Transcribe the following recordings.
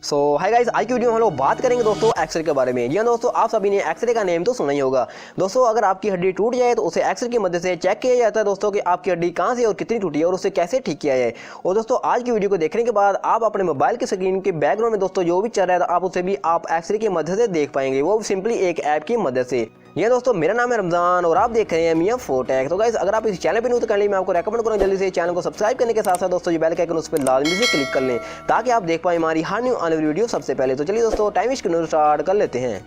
Hi guys, आज की video में हम लोग बात करेंगे दोस्तों एक्सरे के बारे में। जी हाँ दोस्तों, आप सभी ने एक्सरे का नेम तो सुना ही होगा। दोस्तों अगर आपकी हड्डी टूट जाए तो उसे एक्सरे की मदद से चेक किया जाता है दोस्तों कि आपकी हड्डी कहाँ से और कितनी टूटी है और उसे कैसे ठीक किया जाए। और दोस्तों आज की वीडियो को देखने के बाद आप अपने मोबाइल की स्क्रीन के बैकग्राउंड में दोस्तों जो भी चल रहा है आप उसे भी आप एक्सरे की मदद से देख पाएंगे, वो सिंपली एक ऐप की मदद से। ये दोस्तों मेरा नाम है रमजान और आप देख रहे हैं मियां फोटेक। तो गाइस अगर आप इस चैनल पे न्यू तो कर मैं आपको रेकमेंड करूंगा जल्दी से चैनल को सब्सक्राइब करने के साथ साथ दोस्तों ये बेल के आइकन उस पर लाजमी से क्लिक कर लें ताकि आप देख पाएं हमारी हर न्यू आने वाली वीडियो सबसे पहले। तो चलिए दोस्तों टाइम वेस्ट करना स्टार्ट कर लेते हैं।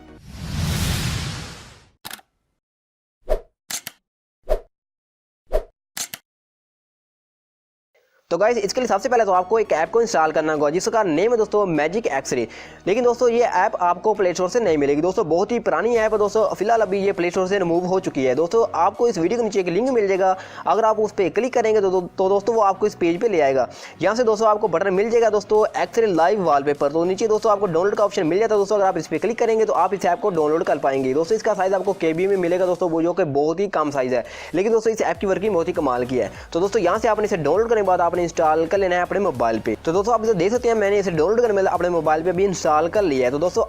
तो गाइस इसके लिए सबसे पहले तो आपको एक ऐप को इंस्टॉल करना होगा जिसका नेम है दोस्तों मैजिक एक्सरे। लेकिन दोस्तों ये ऐप आपको प्ले स्टोर से नहीं मिलेगी दोस्तों, बहुत ही पुरानी ऐप है दोस्तों। फिलहाल अभी ये प्ले स्टोर से रिमूव हो चुकी है दोस्तों। आपको इस वीडियो के नीचे एक लिंक मिल जाएगा, अगर आप उस पर क्लिक करेंगे तो दोस्तों वो आपको इस पेज पे ले आएगा। यहाँ से दोस्तों आपको बटन मिल जाएगा दोस्तों एक्सरे लाइव वॉलपेपर। तो नीचे दोस्तों आपको डाउनलोड का ऑप्शन मिल जाता है दोस्तों। अगर आप इस पर क्लिक करेंगे तो आप इस ऐप को डाउनलोड कर पाएंगे दोस्तों। इसका साइज आपको KB में मिलेगा दोस्तों, वो जो कि बहुत ही कम साइज है, लेकिन दोस्तों इस ऐप की वर्किंग बहुत ही कमाल की है। तो दोस्तों यहाँ से आपने इसे डाउनलोड करने के बाद आपने इंस्टॉल कर लेना है अपने मोबाइल पे। तो दोस्तों आप इसे देख सकते हैं, मैंने इसे डाउनलोड करने में अपने मोबाइल पे भी इंस्टॉल कर लिया है। तो दोस्तों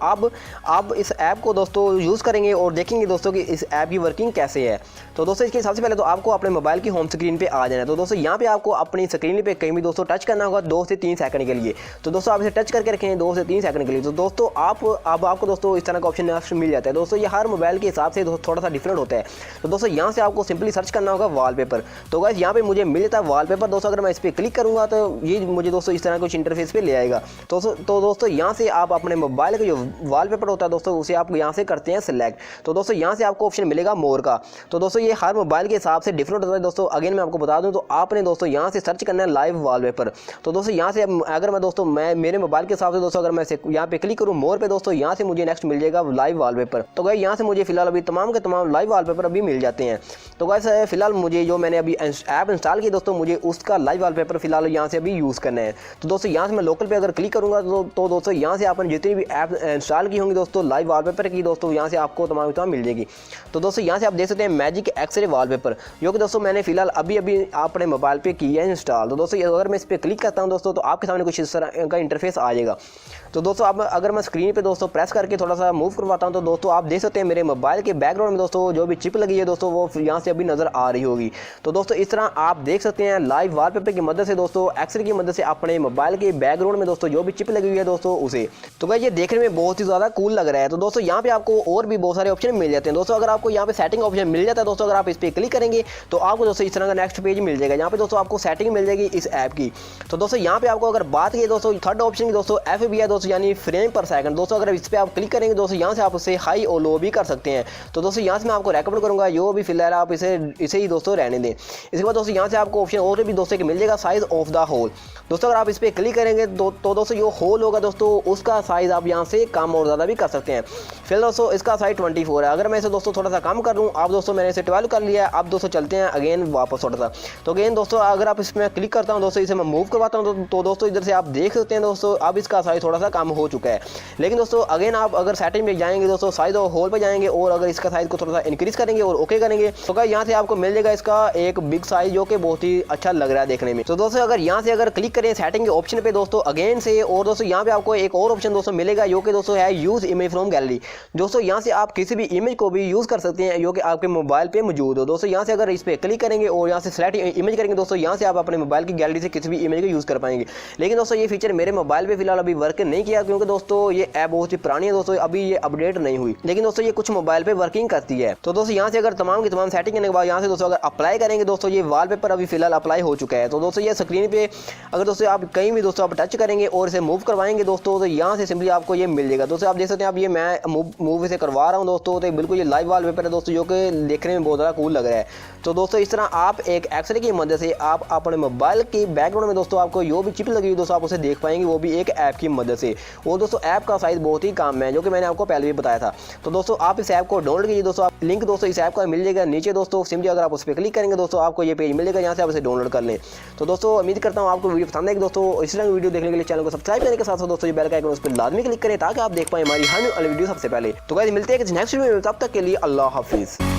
आप इस ऐप को दोस्तों यूज़ करेंगे और देखेंगे दोस्तों कि इस ऐप की वर्किंग कैसे है। तो दोस्तों इसके सबसे पहले तो आपको अपने मोबाइल की होम स्क्रीन पे आ जाना है। तो दोस्तों यहाँ पे आपको अपनी स्क्रीन पे कहीं भी दोस्तों टच करना होगा 2 से 3 सेकंड के लिए। तो दोस्तों आप इसे टच करके रखें 2 से 3 सेकंड के लिए। तो दोस्तों आपको दोस्तों इस तरह का ऑप्शन मिल जाता है दोस्तों। ये हर मोबाइल के हिसाब से थोड़ा सा डिफरेंट होता है। तो दोस्तों यहाँ से आपको सिंपली सर्च करना होगा वॉलपेपर। तो गाइस यहाँ पे मुझे मिल जाता है वॉलपेपर दोस्तों। अगर मैं इस पर क्लिक करूँगा तो ये मुझे दोस्तों इस तरह कुछ इंटरफेस पे ले आएगा। तो दोस्तों यहाँ से आप अपने मोबाइल का जो वॉलपेपर होता है दोस्तों उसे आप यहाँ से करते हैं सिलेक्ट। तो दोस्तों यहाँ से आपको ऑप्शन मिलेगा मोर का। तो दोस्तों ये हर मोबाइल के हिसाब से डिफरेंट होता है दोस्तों। अगेन मैं आपको बता दूं तो आपने दोस्तों यहाँ से सर्च करना है लाइव वॉलपेपर। तो दोस्तों यहाँ से अगर मैं दोस्तों मेरे मोबाइल के हिसाब से दोस्तों अगर मैं यहाँ पे क्लिक करूँ मोर पे दोस्तों यहाँ से मुझे नेक्स्ट मिल जाएगा लाइव वॉलपेपर। तो गाइस यहाँ से मुझे फिलहाल अभी तमाम के तमाम लाइव वॉलपेपर अभी मिल जाते हैं। तो गाइस फिलहाल मुझे जो मैंने अभी ऐप इंस्टॉल की दोस्तों मुझे उसका लाइव वॉलपेपर फिलहाल यहाँ से अभी यूज़ करना है। तो दोस्तों यहाँ से मैं लोकल पे अगर क्लिक करूँगा तो दोस्तों यहाँ से आपने जितनी भी ऐप इंस्टॉल की होंगी दोस्तों लाइव वॉलपेपर की दोस्तों यहाँ से आपको तमाम मिल जाएगी। तो दोस्तों यहाँ से आप देख सकते हैं मैजिक एक्सरे वॉलपेपर, जो कि दोस्तों मैंने फिलहाल अभी अपने मोबाइल पे की है इंस्टॉल। तो दोस्तों अगर मैं इस पर क्लिक करता हूँ दोस्तों तो आपके सामने कुछ इस तरह का इंटरफेस आ जाएगा। तो दोस्तों अब अगर मैं स्क्रीन पे दोस्तों प्रेस करके थोड़ा सा मूव करवाता हूँ तो दोस्तों आप देख सकते हैं मेरे मोबाइल के बैकग्राउंड में दोस्तों जो भी चिप लगी है दोस्तों वो यहाँ से अभी नज़र आ रही होगी। तो दोस्तों इस तरह आप देख सकते हैं लाइव वॉलपेपर की मदद से दोस्तों एक्सरे की मदद से अपने मोबाइल के बैकग्राउंड में दोस्तों जो भी चिप लगी हुई है दोस्तों उसे। तो गाइस ये देखने में बहुत ही ज़्यादा कूल लग रहा है। तो दोस्तों यहाँ पे आपको और भी बहुत सारे ऑप्शन मिल जाते हैं दोस्तों। अगर आपको यहाँ पे सेटिंग ऑप्शन मिल जाता है दोस्तों, अगर आप इस पर क्लिक करेंगे तो आपको दोस्तों इस तरह का नेक्स्ट पेज मिल जाएगा। यहाँ पे दोस्तों आपको सेटिंग मिल जाएगी इस ऐप की। तो दोस्तों यहाँ पे आपको अगर बात की दोस्तों थर्ड ऑप्शन की दोस्तों FB है दोस्तों, यानी फ्रेम पर सेकंड। दोस्तों अगर इस पर आप क्लिक करेंगे दोस्तों यहाँ से आप उसे हाई और लो भी कर सकते हैं। तो दोस्तों यहाँ से मैं आपको रेकमेंड करूँगा जो भी फिलहाल आप इसे ही दोस्तों रहने दें। इसके बाद दोस्तों यहाँ से आपको ऑप्शन और भी दोस्तों मिल जाएगा साइज ऑफ द होल। दोस्तों अगर आप इस पर क्लिक करेंगे तो दोस्तों जो होल होगा दोस्तों उसका साइज आप यहाँ से कम और ज़्यादा भी कर सकते हैं। फिर दोस्तों इसका साइज 24 है। अगर मैं इसे दोस्तों थोड़ा सा कम कर लूँ, आप दोस्तों मैंने इसे 12 कर लिया है। अब दोस्तों चलते हैं अगेन वापस थोड़ा सा। तो अगेन दोस्तों अगर आप इसमें क्लिक करता हूँ दोस्तों इसे मैं मूव करवाता हूँ तो दोस्तों इधर से आप देख सकते हैं दोस्तों अब इसका साइज थोड़ा सा कम हो चुका है। लेकिन दोस्तों अगेन आप अगर सेटिंग में जाएंगे दोस्तों साइज और होल पर जाएंगे और अगर इसका साइज को थोड़ा सा इंक्रीज करेंगे और ओके करेंगे तो क्या यहाँ से आपको मिल जाएगा इसका एक बिग साइज जो कि बहुत ही अच्छा लग रहा है देखने में। तो दोस्तों अगर यहाँ से अगर क्लिक करें सेटिंग के ऑप्शन पे दोस्तों अगेन से और दोस्तों यहाँ पे आपको एक और ऑप्शन दोस्तों मिलेगा जो कि दोस्तों है यूज इमेज फ्रॉम गैलरी। दोस्तों यहाँ से आप किसी भी इमेज को भी यूज़ कर सकते हैं जो कि आपके मोबाइल पे मौजूद हो। दोस्तों यहाँ से अगर इस पर क्लिक करेंगे और यहाँ से सेलेक्ट इमेज करेंगे दोस्तों यहाँ से आप अपने मोबाइल की गैलरी से किसी भी इमेज को यूज़ कर पाएंगे। लेकिन दोस्तों ये फीचर मेरे मोबाइल पे फिलहाल अभी वर्क नहीं किया क्योंकि दोस्तों ये ऐप बहुत ही पुरानी है दोस्तों, अभी ये अपडेट नहीं हुई। लेकिन दोस्तों ये कुछ मोबाइल पे वर्किंग करती है। तो दोस्तों यहाँ से अगर तमाम की तमाम सेटिंग करने के बाद यहाँ से दोस्तों अगर अप्लाई करेंगे दोस्तों ये वॉलपेपर अभी फिलहाल अप्लाई हो चुका है। तो दोस्तों ये स्क्रीन पे अगर दोस्तों आप कहीं भी दोस्तों आप टच करेंगे और इसे मूव करवाएंगे दोस्तों तो यहाँ से सिंपली आपको ये मिल जाएगा। दोस्तों आप देख सकते हैं अब ये मैं मूव इसे करवा रहा हूँ दोस्तों तो बिल्कुल ये लाइव वॉलपेपर है दोस्तों जो कि देखने में बहुत ज़्यादा कूल लग रहा है। तो दोस्तों इस तरह आप एक एक्सरे की मदद से आप अपने मोबाइल के बैकग्राउंड में दोस्तों आपको जो भी चिप लगी हुई दोस्तों आप उसे देख पाएंगे, वो भी एक ऐप की मदद से। वो दोस्तों ऐप का साइज़ बहुत ही कम है जो कि मैंने आपको पहले भी बताया था। तो दोस्तों आप इस ऐप को डाउनलोड कीजिए दोस्तों। आप लिंक दोस्तों इस ऐप का मिल जाएगा नीचे दोस्तों। सिंपली अगर आप उस पर क्लिक करेंगे दोस्तों आपको ये पेज मिल जाएगा, यहाँ से आप इसे डाउनलोड कर लें। तो दोस्तों उम्मीद करता हूँ आपको वीडियो पसंद आएगी दोस्तों। इस तरह की वीडियो देखने के लिए चैनल को सब्सक्राइब करने के साथ साथ दोस्तों ये बेल का आइकन उस पर लाजमी क्लिक करें ताकि आप देख पाएं हमारी हर वीडियो सबसे पहले। तो गाइस मिलते हैं नेक्स्ट वीडियो में, तब तक के लिए अल्लाह हाफिज़।